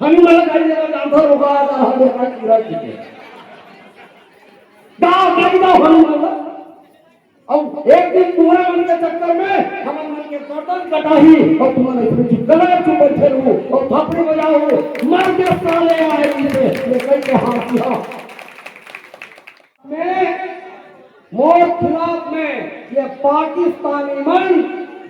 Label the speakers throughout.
Speaker 1: हमें मला गाड़ी लगा जाता रोका आता हर एक कीड़ा कीड़े दाव नहीं दाव हम मला अब एक दिन तुम्हारे मन के चक्कर में हमारे मन के गर्दन कटाही और तुम्हारे इसमें गला चुप बैठे रहो और थप्पड़ बजाओ मर के साले आए इसे ये कई के हाथ किया मैं मोर खिलाफ में ये पाकिस्तानी मन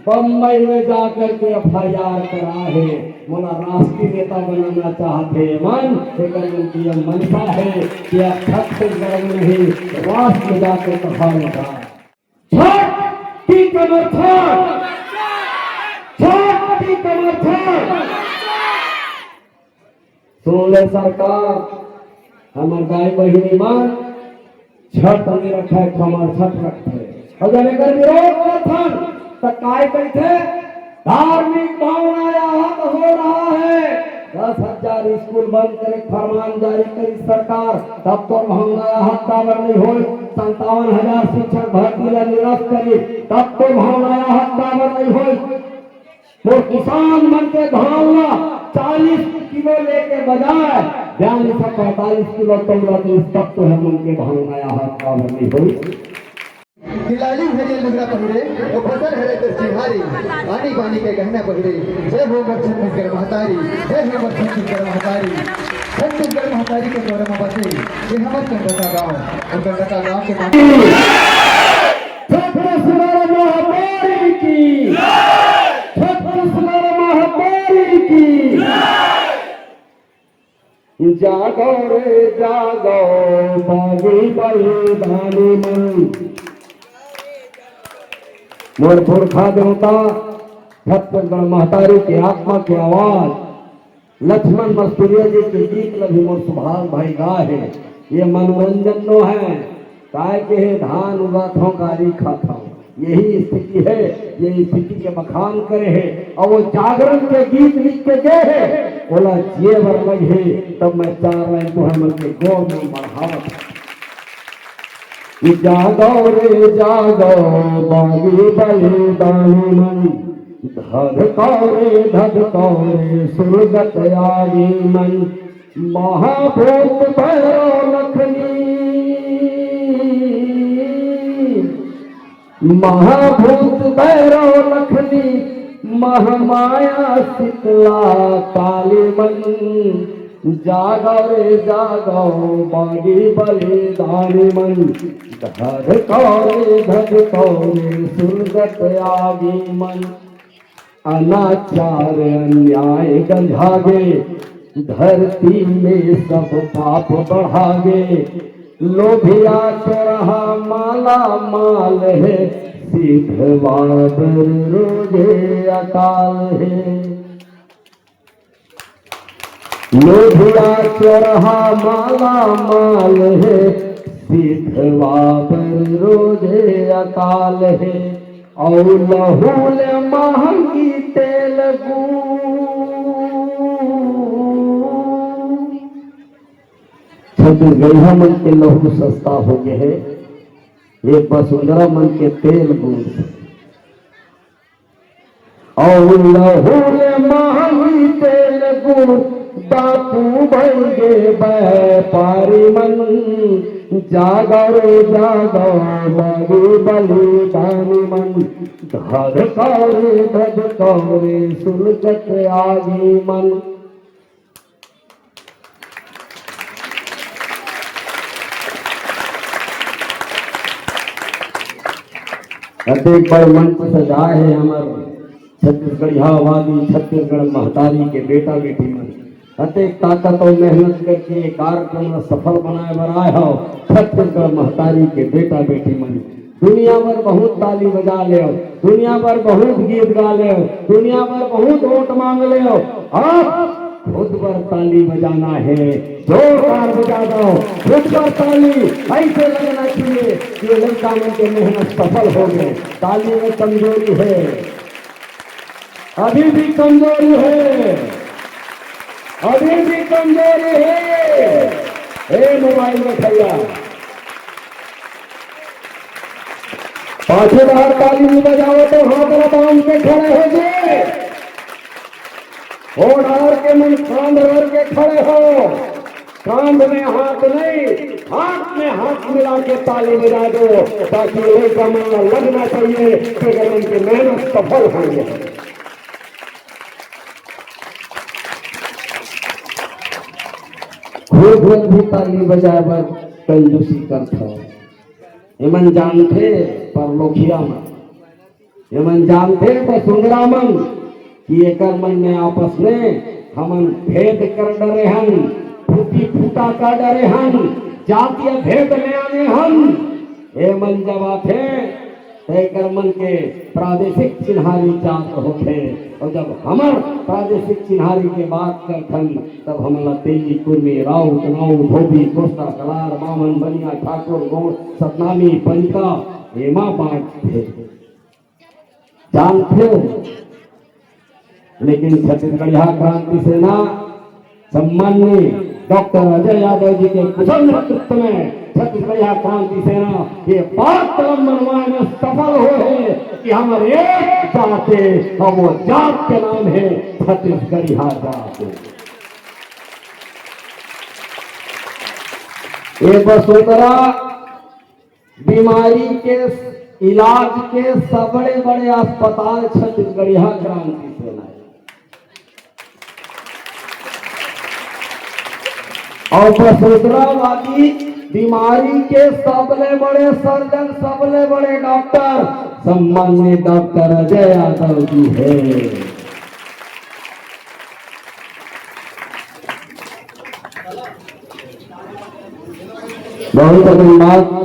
Speaker 1: बम्बई में जाकर के एफआईआर करा है मोला राष्ट्रीय नेता बनाना चाहते मन लेकिन उनकी यह मनसा है कि अब छत्तीसगढ़ में ही राष्ट्र में जाकर कहा लगा छठ की कमर छठ की कमर सुन ले सरकार हमार गाय बहिनी मान छठ में रखे कमर छठ रखे और जब एकर विरोध करथन तो काय कहते धार्मिक भावना आहत हो रहा है 10,000 स्कूल बंद करे फरमान जारी करी सरकार तब तो भावना आहत काबर नहीं हो 57,000 शिक्षक भर्ती ला निरस्त करी तब तो भावना आहत काबर नहीं हो वो किसान मन के धान ला 40 किलो लेके बजाय 4245 किलो तौला तब तो हम उनके भावना आहत काबर नहीं हो
Speaker 2: दिलाली हरे लुगड़ा पहिरे ओ फसल हरे तो सिहारी पानी पानी के गहना पहिरे जय हो छत्तीसगढ़ महतारी जय हो छत्तीसगढ़ महतारी छत्तीसगढ़ महतारी के द्वारा में बसे ये हमारे कंडका गांव और कंडका गांव के
Speaker 1: छत्तीसगढ़ महतारी की छत्तीसगढ़ महतारी की जागो रे जागो बागी बलिदानी मन मोर पुरखा देवता छत्तीसगढ़ महतारी की आत्मा की आवाज लक्ष्मण मस्तूरिया जी के गीत लभी मोर सुभाष भाई गा है ये मनोरंजन नो है काय के है धान उगाथों कारी खाता यही स्थिति है ये स्थिति के बखान करे है और वो जागरण के गीत लिख के गए है बोला जिये वर लगे तब मैं 4 लाइन तो हम के गौर में बढ़ावत जागो रे जागो बागी बलिदानी मन धधको रे सुरगत आगी मन महाभूत भैरव लखनी महाभूत भैरव लखनी महामाया शीतला काली मन जागो रे जागो बागी बलिदानी मन धधको रे सुरगत आगी मन अनाचार अन्याय गंधागे धरती में सब पाप बढ़ागे लोभिया चोरहा माला माल है सिद्धवाद रोजे अकाल है लोभिया चोरहा माला माल है सिद्धवाद रोजे अकाल है और लहूल महंगी तेलगू छत्तीसगढ़िया मन के लहू सस्ता हो गए है एक वसुंधरा मन के तेल गुड़ और लहूल महंगी तेल गुड़ बापू भंगे व्यापारी मन जागो रे जागो बागी बलिदानी मन धधको रे सुलगत आगी मन एक बार मंच सजाए है हमारे छत्तीसगढ़ियावादी छत्तीसगढ़ महतारी के बेटा बेटी मन अतेक ताकत और मेहनत करके कार्यक्रम सफल बनाए बनाए हो छत्तीसगढ़ महतारी के बेटा बेटी मन दुनिया भर बहुत ताली बजा ले दुनिया भर बहुत गीत गा ले दुनिया भर बहुत वोट मांग ले आप खुद पर ताली बजाना है जोरदार बजा दो खुद पर ताली ऐसे लगना चाहिए कि लड़का में के मेहनत सफल हो गए ताली में कमजोरी है अभी भी कमजोरी है अभी भी कमजोरी है मोबाइल में भैया 5,000 ताली में बजाओ तो हाथ बांध के खड़े हो जाए होड़ हार के मन कांध भर के खड़े हो, कांध में हाथ नहीं, हाथ में हाथ मिला के ताली बजा दो, ताकि एक जमाना लगना चाहिए कि अगर उनकी मेहनत सफल होंगे। खूब भी ताली बजाए बर कंजूसी करता, एमन जानते पर लोखिया मन, एमन जानते वसुंधरा मन कि एकर मन में आपस में हमन भेद कर डरे हन, फूटी फूटा कर डरे हन, जातीय भेद ले आने हन। ए मन जब आते एकर मन के प्रादेशिक चिन्हारी जात होते, और जब हमर प्रादेशिक चिन्हारी के बात करथन तब हमला तेली कुर्मी राउत नाउ धोबी कोस्टा कलार बामन बनिया ठाकुर गौड़ सतनामी पंचा एमा बात थे जानते हो। लेकिन छत्तीसगढ़िया क्रांति सेना सम्माननीय डॉक्टर अजय यादव जी के कुशल नेतृत्व में छत्तीसगढ़िया क्रांति सेना ये बात कलम मनवाए में सफल हो है कि हमारे एक जात है और वो जात के नाम है छत्तीसगढ़िया जात। ये वसुंधरा बीमारी के इलाज के सब बड़े बड़े अस्पताल छत्तीसगढ़िया क्रांति सेना और वसुंधरावादी बीमारी के सबले बड़े सर्जन सबले बड़े डॉक्टर सम्माननीय डॉक्टर अजय यादव जी है। बहुत धन्यवाद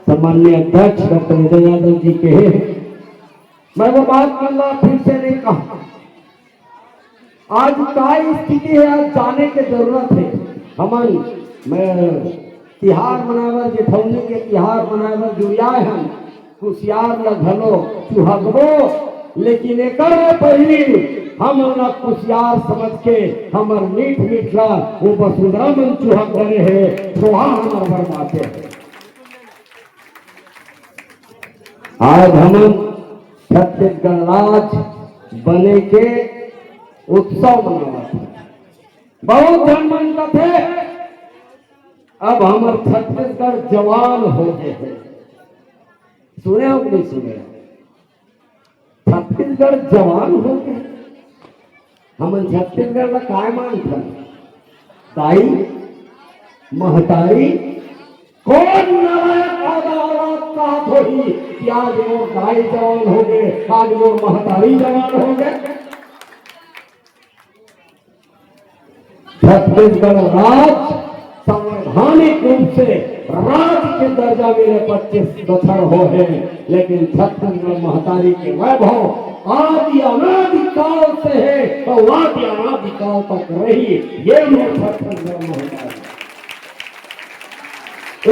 Speaker 1: सम्माननीय अध्यक्ष डॉक्टर अजय यादव जी के हैं। मैं वो बात करना फिर से नहीं कहा, आज क्या स्थिति है आज जाने की जरूरत है। हमन मैं तिहार मनावर जेठौनी के तिहार मनावर जुड़ियाए हम कुशियार ल घलो चुहगबो, लेकिन एकर पहली हम ना कुशियार समझ के हमर मीठ मीठला वो वसुंधरा मन चुहक रहे है सोहा हमर बर्बादे है। आज हम छत्तीसगढ़ राज बने के उत्सव मनावा था, बहुत जन मन का थे, अब हमार छत्तीसगढ़ जवान हो गए हैं। सुने हो कि नहीं सुने? छत्तीसगढ़ जवान हो गए। हम छत्तीसगढ़ का काय मान था दाई महतारी कौन नारायण अदालत का थोड़ी कि आज वो दाई जवान हो गए, आज वो महतारी जवान हो गए। छत्तीसगढ़ राज संवैधानिक रूप से राज्य के दर्जा मिले 25 बछर हो है, लेकिन छत्तीसगढ़ महतारी के वैभव आदि अनादि काल से है तो आदि अनादि काल तक रही ये छत्तीसगढ़ महतारी।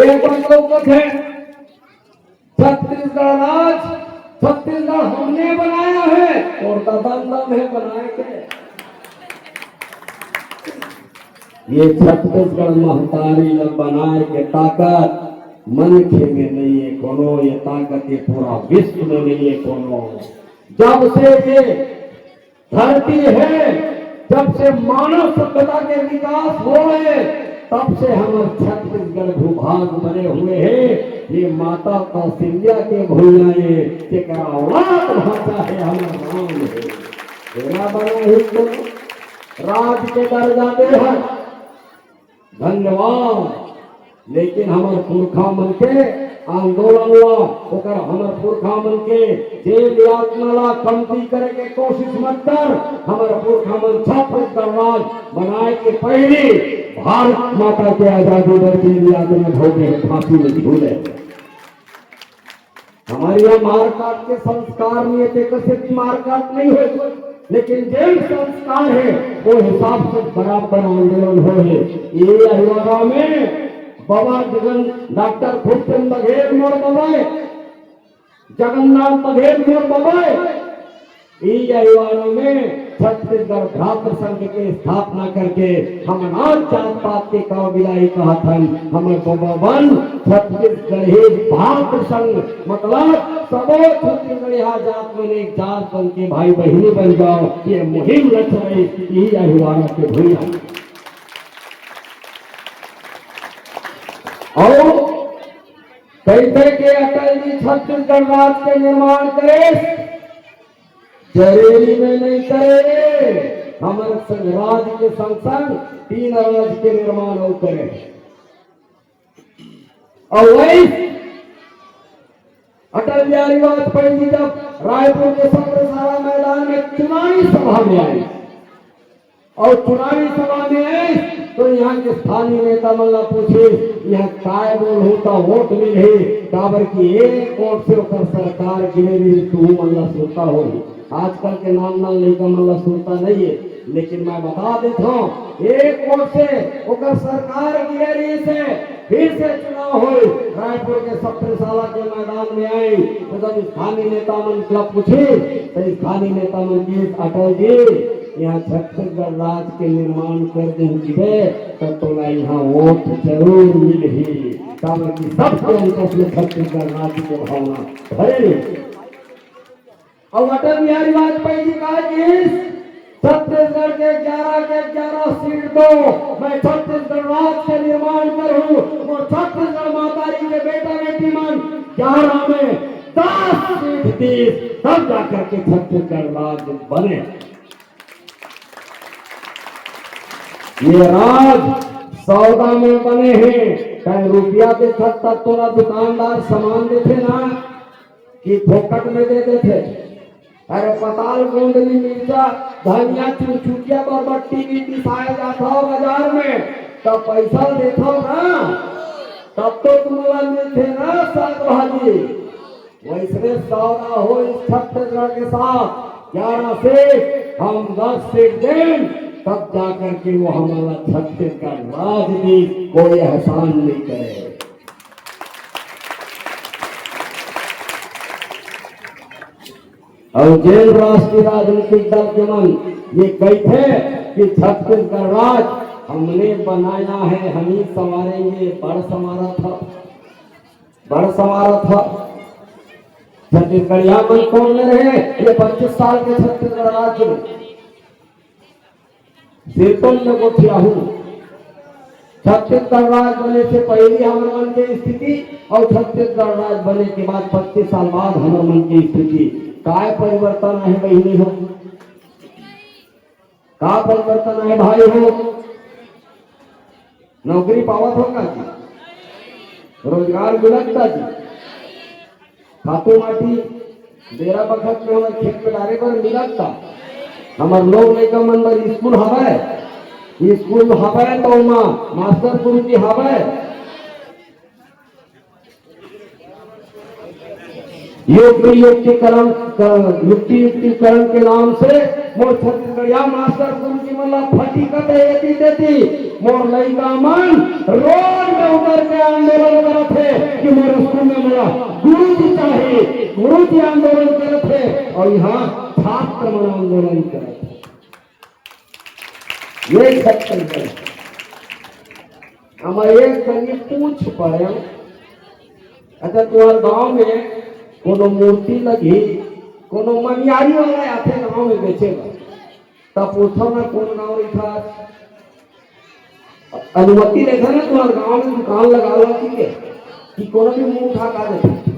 Speaker 1: एक लोग है छत्तीसगढ़ राज छत्तीसगढ़ हमने बनाया है और ददम है बनाए के। ये छत्तीसगढ़ महतारी बनाए के ताकत मनखे में नहीं है कोनो, ये ताकत ये पूरा विश्व में नहीं है कोनो। जब से ये धरती है, जब से मानव सभ्यता के विकास हो है, तब से हमारे छत्तीसगढ़ भूभाग बने हुए हैं। ये माता कौशल्या के भूया ये औलाद भाषा है हमारा नाम है तेरा बना ही तो राज के दर्जा दे है धन्यवाद। लेकिन हमारे पुरखा मन के आंदोलन हुआ ओकर हमारे पुरखा मन के जेल यातना कमती करे के कोशिश मत कर। हमारे पुरखा मन छत्तीसगढ़ राज बनाए के पहले भारत माता के आजादी दर जेल यातना भोगे फांसी में झूले। हमारे यहाँ मारकाट के संस्कार नहीं है, कैसे भी मारकाट नहीं है, लेकिन जेल संस्कार है वो हिसाब से बराबर आंदोलन हो है। ये हरियाणा में बाबा जगन डॉक्टर भूपेंद्र बघेल मोर बाबा जगन्नाथ बघेल मोर बाबा हरियाणा में छत्तीसगढ़ भ्रातृ संघ के स्थापना करके हम अनाज जात पात के काबिलाई कहा था हमें बबन छत्तीसगढ़ी भ्रातृ संघ मतलब सबो छत्तीसगढ़िया जात में एक जात बन के भाई बहनी बन जाओ। ये मुहिम लक्ष्य रही यही अहिवारा के भूया और कैसे के अटल जी छत्तीसगढ़ राज्य के निर्माण करे जरेली में नहीं करे हमारे राज्य के संग संग 3 राज्य के निर्माण हो करे। और वही अटल बिहारी वाजपेयी जी जब रायपुर के सत्रशाला मैदान में चुनावी सभा में आए और चुनावी सभा में आए तो यहाँ के स्थानीय नेता मल्ला पूछे यहाँ काय बोल होता वोट मिले काबर की एक वोट से होकर सरकार गिरे तू मल्ला सुनता हो। आजकल के नाम लड़का मल्ला सुनता नहीं है लेकिन मैं बता देता हूँ एक वोट से होकर सरकार गिरे से फिर से चुनाव हो रायपुर के सत्रशाला के मैदान में आए तो जब स्थानीय नेता मन क्लब पूछे तो स्थानीय नेता मन जी अटल जी यहाँ छत्तीसगढ़ राज्य के निर्माण कर देंगे तो यहाँ वोट जरूर मिल ही ताकि सबके अंतर में छत्तीसगढ़ राज्य के भावना भरे। और अटल बिहारी वाजपेयी जी कहा कि छत्तीसगढ़ के 11 सीट दो मैं छत्तीसगढ़ राज्य के निर्माण करूं और छत्तीसगढ़ मातारी के बेटा बेटी मन 11 में 10 सीट दी तब जाकर के छत्तीसगढ़ राज्य बने। ये राज सौदा में बने हैं कहीं रुपया के छत तक तोरा दुकानदार सामान देते ना कि फोकट में दे देते। अरे पताल गोंदली मिर्चा धनिया चुचुकिया बरबट्टी भी पिसाया जाता हो बाजार में तब पैसा देता हो ना तब तो तुम्हारा मिलते ना साग भाजी। वैसे सौदा हो इस छत्तीसगढ़ के साथ 11 से हम 10 सीट दें तब जाकर के वो हमारा छत्तीसगढ़ राजनीति कोई एहसान नहीं करे। और जेल राष्ट्रीय राजनीतिक दल के मन ये कहते कि छत्तीसगढ़ राज्य हमने बनाया है हम ही संवारेंगे बड़ समारा था छत्तीसगढ़िया मन कौन में रहे ये 25 साल के छत्तीसगढ़ राज्य में सिरतों में वो हूँ छत्तीसगढ़ राज्य बने से पहले हमारे मन की स्थिति और छत्तीसगढ़ राज्य बने के बाद 25 साल बाद हमारे मन की स्थिति काय परिवर्तन है बहनी हो का परिवर्तन है भाई हो। नौकरी पावत होगा जी रोजगार मिलता जी खातू माटी डेरा बखत में हमारे खेत में डारे पर मिलता हमार लोग लेकर मन बर स्कूल हवे तो मास्टर गुरु जी हवे युक्तिकरण के नाम से मोर छत्तीसगढ़िया मास्टर गुरु जी मतलब फटी कटे देती मोर लड़का मन रोड में उतर के आंदोलन करते कि मोर स्कूल में मेरा गुरु जी चाहिए गुरु जी आंदोलन करते और यहाँ छात्र मन आंदोलन करते ये छत्तीसगढ़ हमारे कहीं पूछ पड़े। अच्छा तुम्हारे गांव में कोनो मूर्ति लगी कोनो मनियारी वाला आते गांव में बेचेगा तब पूछो ना कौन गांव था अनुमति लेता ना तुम्हारे गांव में दुकान लगा लो कि कोनो भी मुंह उठा का देते।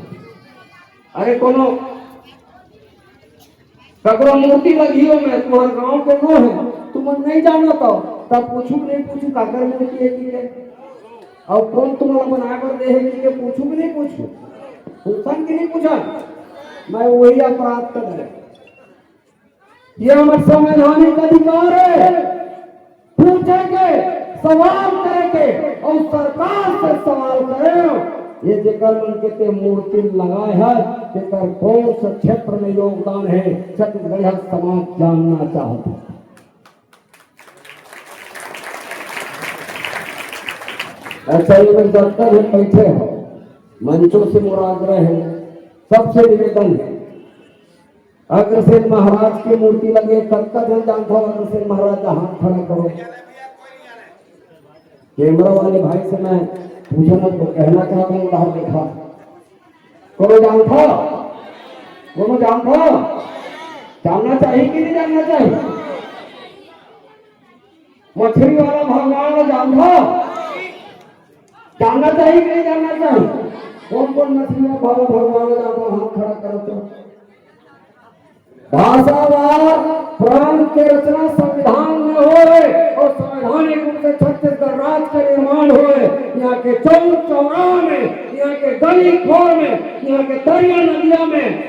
Speaker 1: अरे कोनो ककरो मूर्ति लगी हो मैं तुम्हारे गांव को नो है तुम नहीं जानो तो तब पूछू नहीं पूछू काकर मूर्ति है कि और कौन तुम्हारा बना कर दे है कि पूछू कि नहीं पूछू पूछन कि नहीं पूछा मैं वही अपराध कर रहे। ये हमारे संवैधानिक अधिकार है पूछेंगे सवाल करेंगे और सरकार से सवाल करें ये जेकर मन के ते मूर्ति लगाए है जेकर कौन से क्षेत्र में योगदान है छत्तीसगढ़ समाज जानना चाहता है। ऐसा ही मैं जानता है बैठे हो मंचों से मोर आग्रह है सबसे निवेदन है अग्रसेन महाराज की मूर्ति लगे तब का जन जानता हूँ। अग्रसेन महाराज का हाथ खड़ा करो। कैमरा वाले भाई से मैं पूछना तो कहना चाहता हूँ, बाहर देखा करो जानता, करो जानता, जानना चाहिए कि नहीं जानना चाहिए? मछली वाला भगवान जानता, जानना चाहिए कि नहीं जानना चाहिए? कौन कौन मछली वाला भगवान जानता? हाथ खड़ा करो तो। भाषावार प्रांत के रचना संविधान में होए और संवैधानिक रूप से छत्तीसगढ़ राज्य का निर्माण होए। यहाँ के चौक चौराहे में, यहाँ के गली खोर में, यहाँ के दरिया नदिया में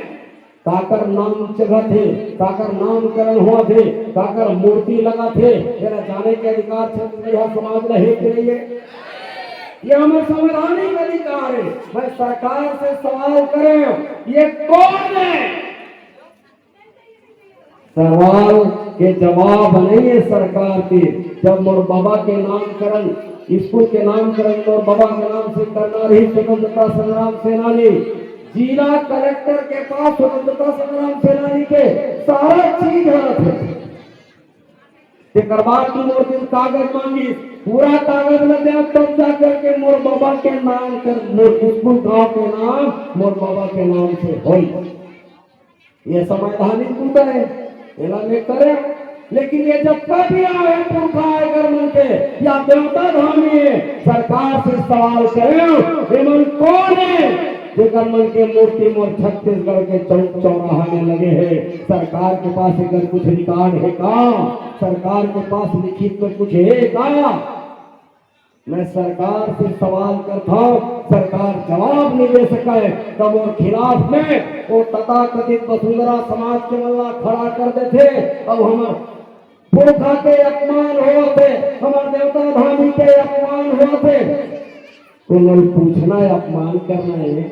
Speaker 1: काकर नाम जगह थे, काकर नामकरण हुआ थे, काकर मूर्ति लगा थे। मेरा जाने के अधिकार छत्तीसगढ़ समाज रहे के लिए ये हमारा संवैधानिक अधिकार है। मैं सरकार से सवाल करें, ये कौन है? सवाल के जवाब नहीं है सरकार के। जब मोर बाबा के नामकरण, स्कूल के नामकरण मोर बाबा के नाम से करना रही स्वतंत्रता संग्राम सेनानी, जिला कलेक्टर के पास स्वतंत्रता संग्राम सेनानी के सारा चीज है। की मोर दिन कागज मांगी, पूरा कागज लग गया, तब जाकर के मोर बाबा के नाम कर, मोर स्कूल गांव के नाम मोर बाबा के नाम से होई। ये संवैधानिक मुद्दा है, में करे। लेकिन ये जब कभी आए पुरखा अगर मन के या देवता धामी है, सरकार से सवाल करें ये मन कौन है जेकर मन के मूर्ति मोर छत्तीसगढ़ के चौक चौराहा में लगे हैं? सरकार के पास अगर कुछ रिकॉर्ड है का? सरकार के पास लिखित में कुछ है का? मैं सरकार से सवाल करता हूँ, सरकार जवाब नहीं दे सका है। तब और खिलाफ में वो तथाकथित वसुंधरा समाज के मल्ला खड़ा कर देते। अब हमारे पुरखा के अपमान होते, हमारे देवता धामी के अपमान होते। तो नहीं पूछना है, अपमान करना है।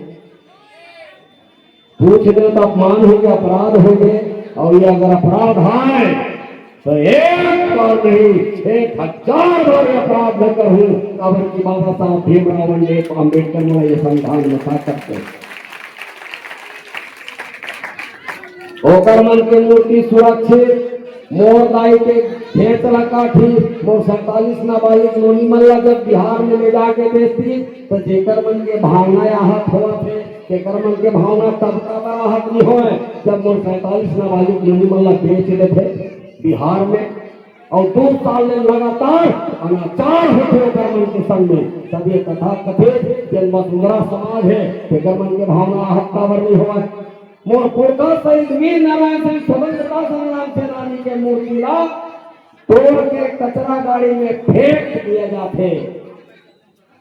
Speaker 1: पूछ दे तो अपमान हो गया, अपराध हो गए। और ये अगर अपराध है तो एक बार नहीं 1000 बार अपराध न करूं। अगर की बाबा साहब भीमराव अम्बेडकर ने ये संविधान में ताकत है। ओकर मन के मूर्ति सुरक्षित, मोर दाई के खेतला काठी मोर 47 नाबालिग नोनी मल्ला जब बिहार में ले जाके बेचती तो जेकर मन के भावना आहत हुआ थे, जेकर मन के भावना तब का आहत नहीं हुए जब मोर 47 नाबालिग नोनी मल्ला बेच देते बिहार में। और 2 साल में लगातार अनाचार होते मन के संग में। तब ये कथा कथित जन वसुंधरा समाज है, जेकर मन के भावना आहत का नहीं हुआ। मोर पुरखा शहीद वीर नारायण सिंह स्वतंत्रता संग्राम सेनानी के मूर्ति ला तोड़ के कचरा गाड़ी में फेंक दिया जाते,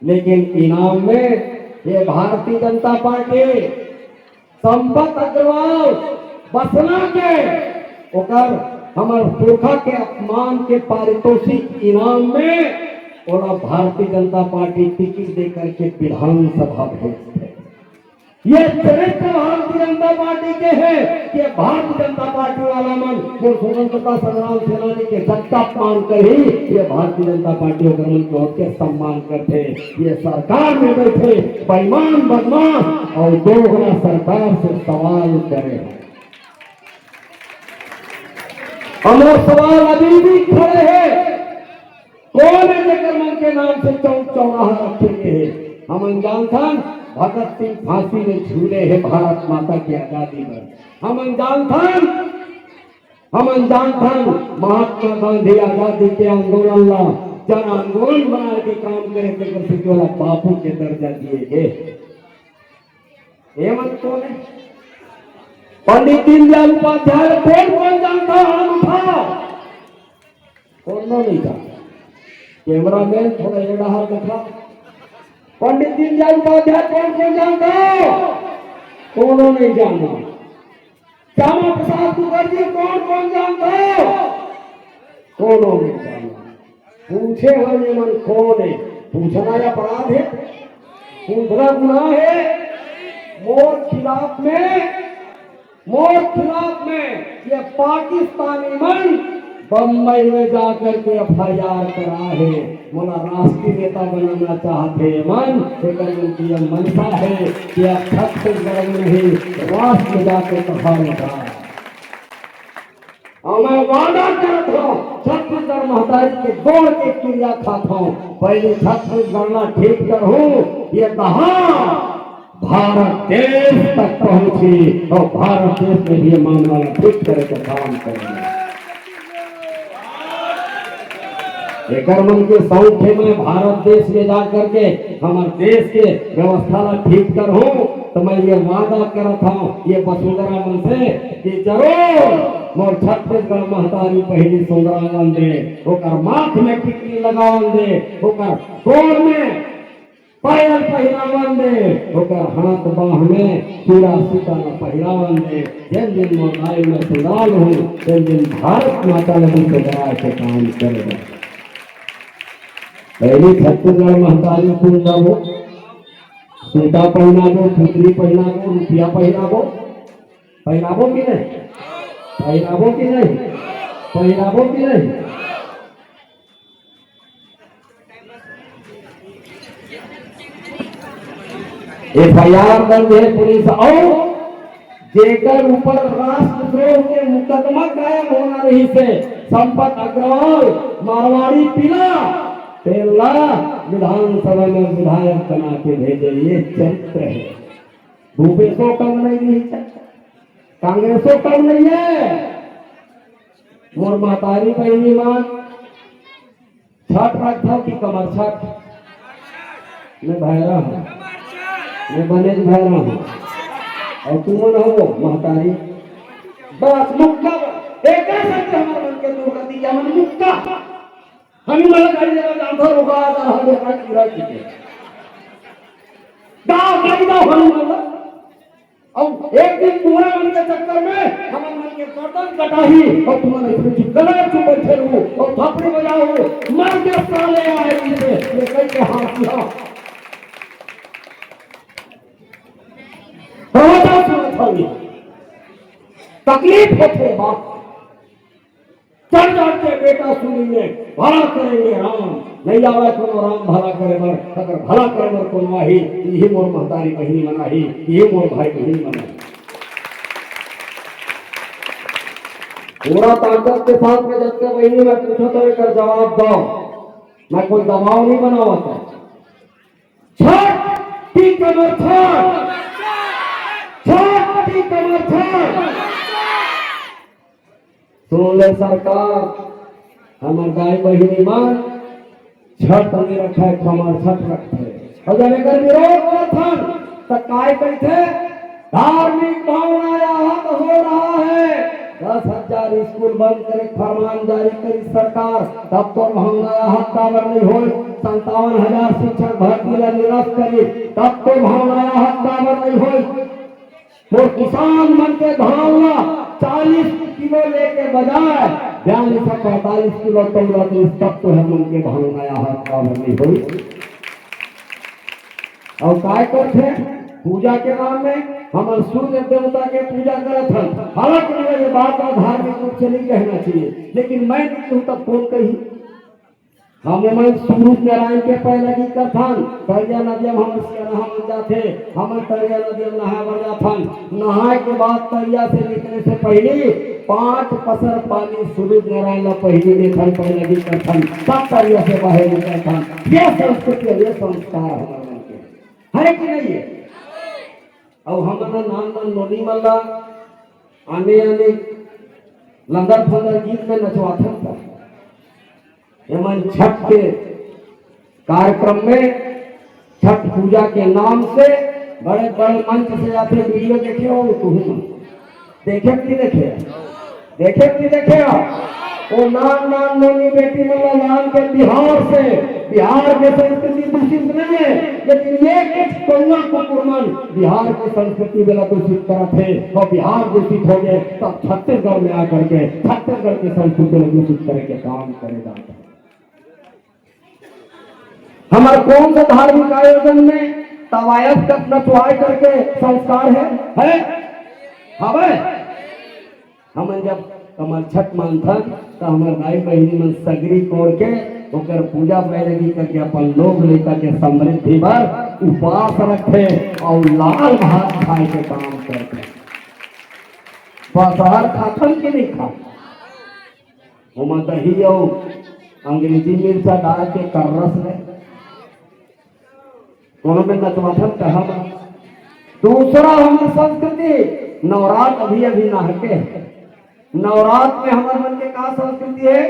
Speaker 1: लेकिन इनाम में ये भारतीय जनता पार्टी संपत अग्रवाल बसना के ओकर हमारे पुरखा के अपमान के पारितोषिक इनाम में और भारतीय जनता पार्टी टिकट देकर के विधानसभा भेजते। ये चरित्र भारतीय जनता पार्टी के हैं कि भारतीय जनता पार्टी वाला मन जो स्वतंत्रता संग्राम सेनानी के सत्ता मान कर ही ये भारतीय जनता पार्टी और मन को के सम्मान करते। ये सरकार में बैठे बेईमान बदमाश और दोगला सरकार से सवाल करे। हमारे सवाल अभी भी खड़े हैं, कौन है जेकर मन के नाम से चौक चौराहा रखेंगे? हम जानता भगत सिंह फांसी में झूले हैं भारत माता की आजादी पर। हम जानता महात्मा गांधी आजादी के आंदोलन ला जन आंदोलन बनाने के काम करे केवल बापू के दर्जा दिए गए। कौन है? पंडित दीनदयाल उपाध्याय कौन जानता? हाथ उठाओ। कौन नहीं जानता? कैमरा मैन थोड़ा एड़ा हाथ दिखा। पंडित दीनदयाल उपाध्याय कौन जानता? कौन नहीं जानता? श्यामा प्रसाद मुखर्जी कौन जानता? कौन नहीं जानता? पूछे हुए मन कौन है? पूछना या अपराध है? पूछना गुनाह है? मोर खिलाफ में ये पाकिस्तानी मन बम्बई में जाकर के FIR करा है। मोला राष्ट्रीय नेता बनाना चाहते मन की मनसा है कि छत्तीसगढ़ में नहीं राष्ट्र में जाकर कहा। और मैं वादा करता हूँ छत्तीसगढ़ महतारी के गोड़ के क्रिया खाता हूँ, पहले छत्तीसगढ़ ना ठीक करूँ ये कहा भारत देश तक पहुंची और भारत देश में भी मामला ठीक करे का काम करेंगे। एक मन के साउथ में भारत देश में जा करके हमारे देश के व्यवस्था ला ठीक करूं, तो मैं ये वादा करता हूँ ये वसुंधरा मन से कि जरूर मोर छत्तीसगढ़ महतारी पहली सुंदरावन दे, ओकर माथ में टिकली लगावन दे, ओकर गोड़ में पायल पहिरावन दे, ओकर हाथ बाह में पूरा सूता न पहिरावन दे। जिन दिन मोबाइल में सुधार हूँ जिन दिन भारत माता लगी के बड़ा के काम करेगा। पहले छत्तीसगढ़ महतारी सुन जाओ, सूता पहना दो, पुतली पहना दो, रुपया पहना दो, पहनाबो कि नहीं, पहनाबो कि नहीं, पहनाबो कि नहीं। FIR दर्ज है पुलिस और जेकर ऊपर राष्ट्रद्रोह के मुकदमा कायम होना रही से संपत अग्रवाल मारवाड़ी पीला तेला विधानसभा में विधायक बना के भेजे, ये चरित्र है। भूपेशो कम नहीं है, कांग्रेसो कम नहीं है। मोर महतारी बहनी मान छठ रखा कि कमर छठ मैं भैरा हूँ, मैं बने भैरा हूँ और तुम न हो महतारी बस मुक्का एक हमारे मन के लोग दिया मन मुक्का हम मला गाड़ी देना जानता होगा आता हम देखा कीड़ा की गाँव गाड़ी ना हम मला और एक दिन पूरा मन के चक्कर में हमारे मन के गर्दन कटाही और तुम्हारे इसमें गला चुप बैठे रहो और थप्पड़ी बजाओ मर के साले आए इसे ये कई के हाथ किया प्रवचन सुनत होगी तकलीफ होते बाप चढ़ जाते बेटा सुनिए भला करेंगे राम नहीं आवे तो राम भला करे बर अगर भला करे बर कौन वाही यही मोर महतारी बहनी मनाही यही मोर भाई बहनी मनाही। पूरा ताकत के साथ में जब के बहनी में पूछो तो एक जवाब दो, मैं कोई दबाव नहीं बनाता। छठ की कमर छठ, छठ की कमर छठ। सुन ले सरकार हमार गाय बहिनी मान छठ में रखे कमर छठ रखे और जब एक विरोध करथन तो काय कहते धार्मिक भावना आहत हो रहा है, 10,000 स्कूल बंद करे फरमान जारी करी सरकार, तब तो भावना आहत काबर नहीं हो। 57,000 शिक्षक भर्ती ला निरस्त करी तब तो भावना आहत काबर नहीं हो। वो किसान मन के भावना 40 किलो लेके बजाय 42-45 किलो तोड़ा तो तब तो हम उनके भावना आहत काबर नहीं हुई। और काय करते पूजा के नाम में हम सूर्य देवता के पूजा करत हन। हालांकि ये बात धार्मिक रूप से नहीं कहना चाहिए, लेकिन मैं कहूँ तब कौन कही हम सूर्य नारायण के पहले की कथन तरिया नदिया हम नहा जाते हम तरिया नदिया नहा बन जाथन। नहाए के बाद तरिया से निकलने से पहले 5 पसर पानी सूर्य नारायण ला पहले देखन पहले की कथन तब तरिया से बाहर निकलथन। ये संस्कृति ये संस्कार हमारे मन के है कि नहीं है। और हमारा नाम नोनी मल्ला आने आने लंदर फंदर गीत में नचवाते था। एमन छठ के कार्यक्रम में छठ पूजा के नाम से बड़े बड़े मंच से आते वीडियो देखे हो तुम देखे कि देखे देखे कि देखे वो नाम नोनी बेटी मतलब नाम के बिहार के संस्कृति दूषित नहीं है, लेकिन ये कुछ कौआ कुकुरमन बिहार की संस्कृति वाला दूषित करते और बिहार दूषित हो गए तब छत्तीसगढ़ में आकर के छत्तीसगढ़ की संस्कृति को दूषित करे के काम करेगा। हमारे कौन सा धार्मिक आयोजन में तवायत का नचवाई करके संस्कार है हमें हम जब हमार छठ मानथन तो हमारे भाई बहनी में सगरी कोड़ के ओकर पूजा पैलगी करके अपन लोग लेकर के समृद्धि भर उपवास रखे और लाल भात खाए के काम करते। बसहर खाथन के नहीं खा वो दही और अंग्रेजी मिर्चा डाल के कर रस ले दोनों में नचवाथन कहा। दूसरा हमारी संस्कृति नवरात्र अभी अभी नहके नवरात्र में हमारे मन के का संस्कृति है,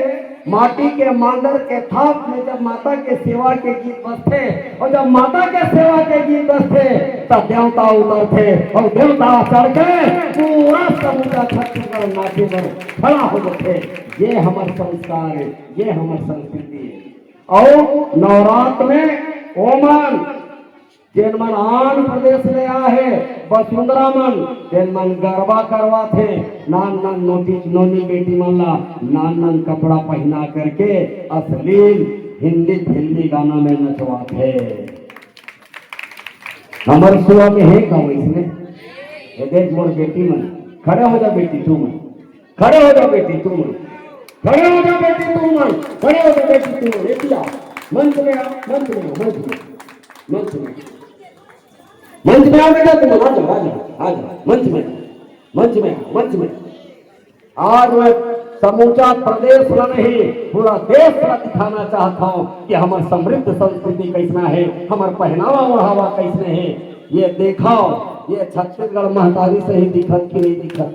Speaker 1: माटी के मांदर के थाप में जब माता के सेवा के गीत बजते और जब माता के सेवा के गीत बजते तब देवता उतरते और देवता चढ़ के पूरा समुद्र छत्तीसगढ़ नाचे पर खड़ा हो जाते। ये हमारे संस्कार है, ये हमारी संस्कृति है। और नवरात्र में ओमन जिन मन आंध्र प्रदेश में आया है वसुंधरा मन जिन मन गरबा करवा थे नान नान नोनी बेटी मन ला नान नान कपड़ा पहना करके अश्लील हिंदी फिल्मी गाना में नचवा थे। हमारे सुबह में है गाँव इसमें ये देख मोर बेटी मन खड़े हो जा बेटी तू मन खड़े हो जा बेटी तू मन खड़े हो जा बेटी तू मन खड़े हो जा बेटी तू मन बेटिया मंच में मंच में मंच में मंच में मंच में आ बेटा तुम आज मंच में आज मैं समूचा प्रदेश ला नहीं पूरा देश ला दिखाना चाहता हूँ कि हमारी समृद्ध संस्कृति कैसना है, हमारा पहनावा ओढ़ावा कैसने है। ये देखाओ ये छत्तीसगढ़ महतारी से ही दिखत कि नहीं दिखत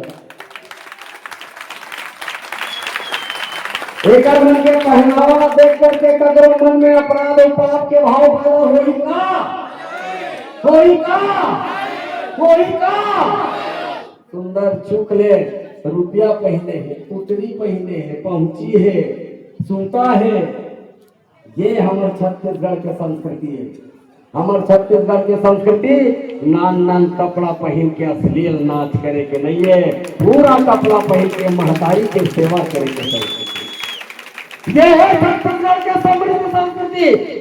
Speaker 1: एक मन के पहनावा देख करके कदरों मन में अपराध और पाप के भाव पैदा होइका सुंदर चुक ले रुपया पहने है पुतली पहने है पहुंची है सुनता है। ये हमारे छत्तीसगढ़ के संस्कृति है। हमारे छत्तीसगढ़ के संस्कृति नान नान कपड़ा पहन के अश्लील नाच करे के नहीं है, पूरा कपड़ा पहन के महतारी के सेवा करे के संस्कृति। ये है छत्तीसगढ़ के समृद्ध संस्कृति।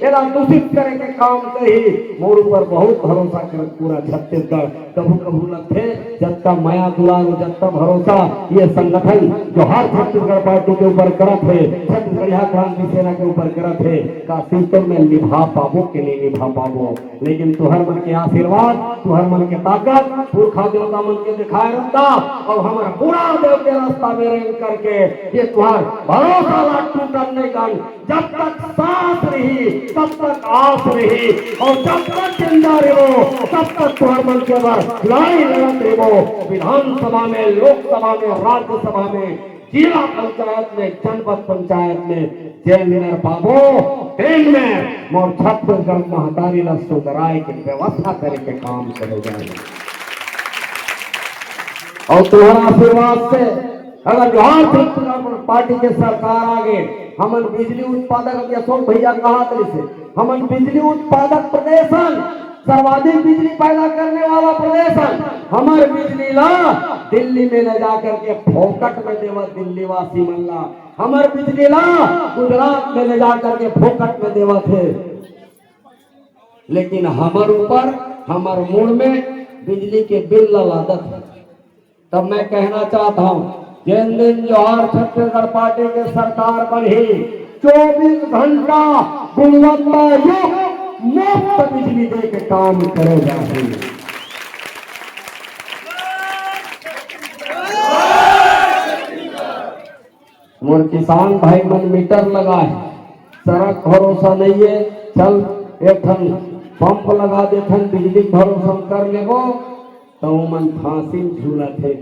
Speaker 1: एरा दूषित करे के काम कही मोर ऊपर बहुत भरोसा कर पूरा छत्तीसगढ़ कभू कभू लगते जब तक माया दुलार जब तक भरोसा ये संगठन जो हर छत्तीसगढ़ पार्टी के ऊपर करत है छत्तीसगढ़ क्रांति सेना के ऊपर करत है का सिस्टम में निभा पाबो के नहीं निभा पाबो, लेकिन तुहर मन के आशीर्वाद तुहर मन के ताकत पुरखा देवता मन के दिखाए रहता और हमारा पूरा देव के रास्ता में रेंग करके ये तुहर भरोसा ला टूटन नहीं गन। जब तक सांस रही तब तक आस रही और जब तक जिंदा रहो तब तक तुहर मन के बाद लड़ाई लड़त रहो। विधानसभा में लोकसभा में राज्यसभा में जिला पंचायत में जनपद पंचायत में जेल में पाबो ट्रेन में मोर छत्तीसगढ़ महतारी ला सुधराए के व्यवस्था करे के काम करे जाए। और तुम्हारा आशीर्वाद से अगर बिहार छत्तीसगढ़ पार्टी के सरकार आगे हमन बिजली उत्पादक अशोक भैया कहा से हमन बिजली उत्पादक प्रदेश सर्वाधिक बिजली पैदा करने वाला प्रदेश हमारे बिजली ला दिल्ली में ले जाकर के फोकट में देवा दिल्ली वासी मन ला हमारे बिजली ला गुजरात में ले जाकर के फोकट में देवा थे, लेकिन हमारे ऊपर हमारे मूड में बिजली के बिल लादत है। तब मैं कहना चाहता हूँ जिन दिन जोहार छत्तीसगढ़ पार्टी के सरकार बनी 24 घंटा गुणवत्ता युक्त मुफ्त बिजली दे के काम करे जाते हैं। मोर किसान भाई मन मीटर लगा है सड़क भरोसा नहीं है चल एक ठन पंप लगा देथन बिजली भरोसा कर लेबो तो मन फांसी झूला थे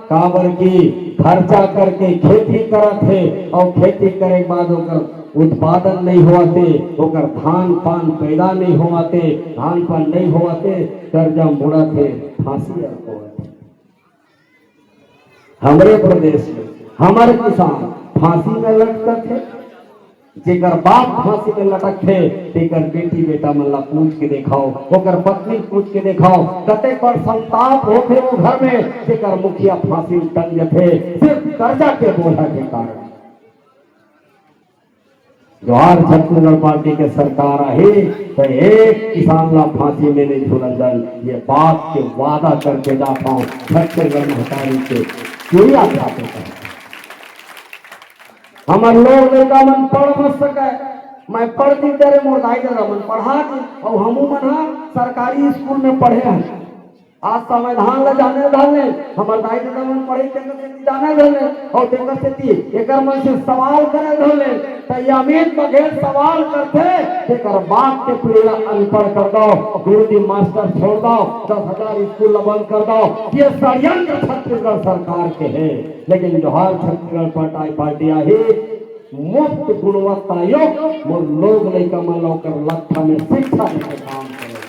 Speaker 1: काबर की खर्चा करके खेती करत है और खेती करे के बाद ओकर उत्पादन नहीं होते ओकर धान पान पैदा नहीं होते धान पान नहीं होते कर्जा मुड़ा थे फांसी हमारे प्रदेश में हमारे किसान फांसी में लटकत थे जेकर बाप फांसी में लटक थे तेकर बेटी बेटा मन ला पूछ के दिखाओ ओकर पत्नी पूछ के दिखाओ कते पर संताप होते वो घर में जेकर मुखिया फांसी में टंग थे सिर्फ कर्जा के बोझा के कारण। जोहार छत्तीसगढ़ पार्टी के सरकार आई तो एक किसान ला फांसी में नहीं झूलन जाए ये बात के वादा करके जाता हूँ छत्तीसगढ़ महतारी से चिड़िया खाते हैं। हमारे लोग लड़का मन पढ़ मत सके मैं पढ़ दी तेरे मोर दाई दादा मन पढ़ा दी और हमू मन सरकारी स्कूल में पढ़े हैं आज संविधान ला जाने धाने हमार दाई दादा मन पढ़े तेकर से जाने धाने और तेकर से ती एकर मन से सवाल करे धाने त ये अमित बघेल सवाल करते तेकर बाप के पीढ़ी अनपढ़ कर दो गुरुजी मास्टर छोड़ दो 10,000 स्कूल बंद कर दो। ये षड्यंत्र छत्तीसगढ़ सरकार के है, लेकिन जोहार छत्तीसगढ़ पार्टी आई मुफ्त गुणवत्ता युक्त लोग नहीं कमल कर लक्ष्य में शिक्षा देकर काम करे।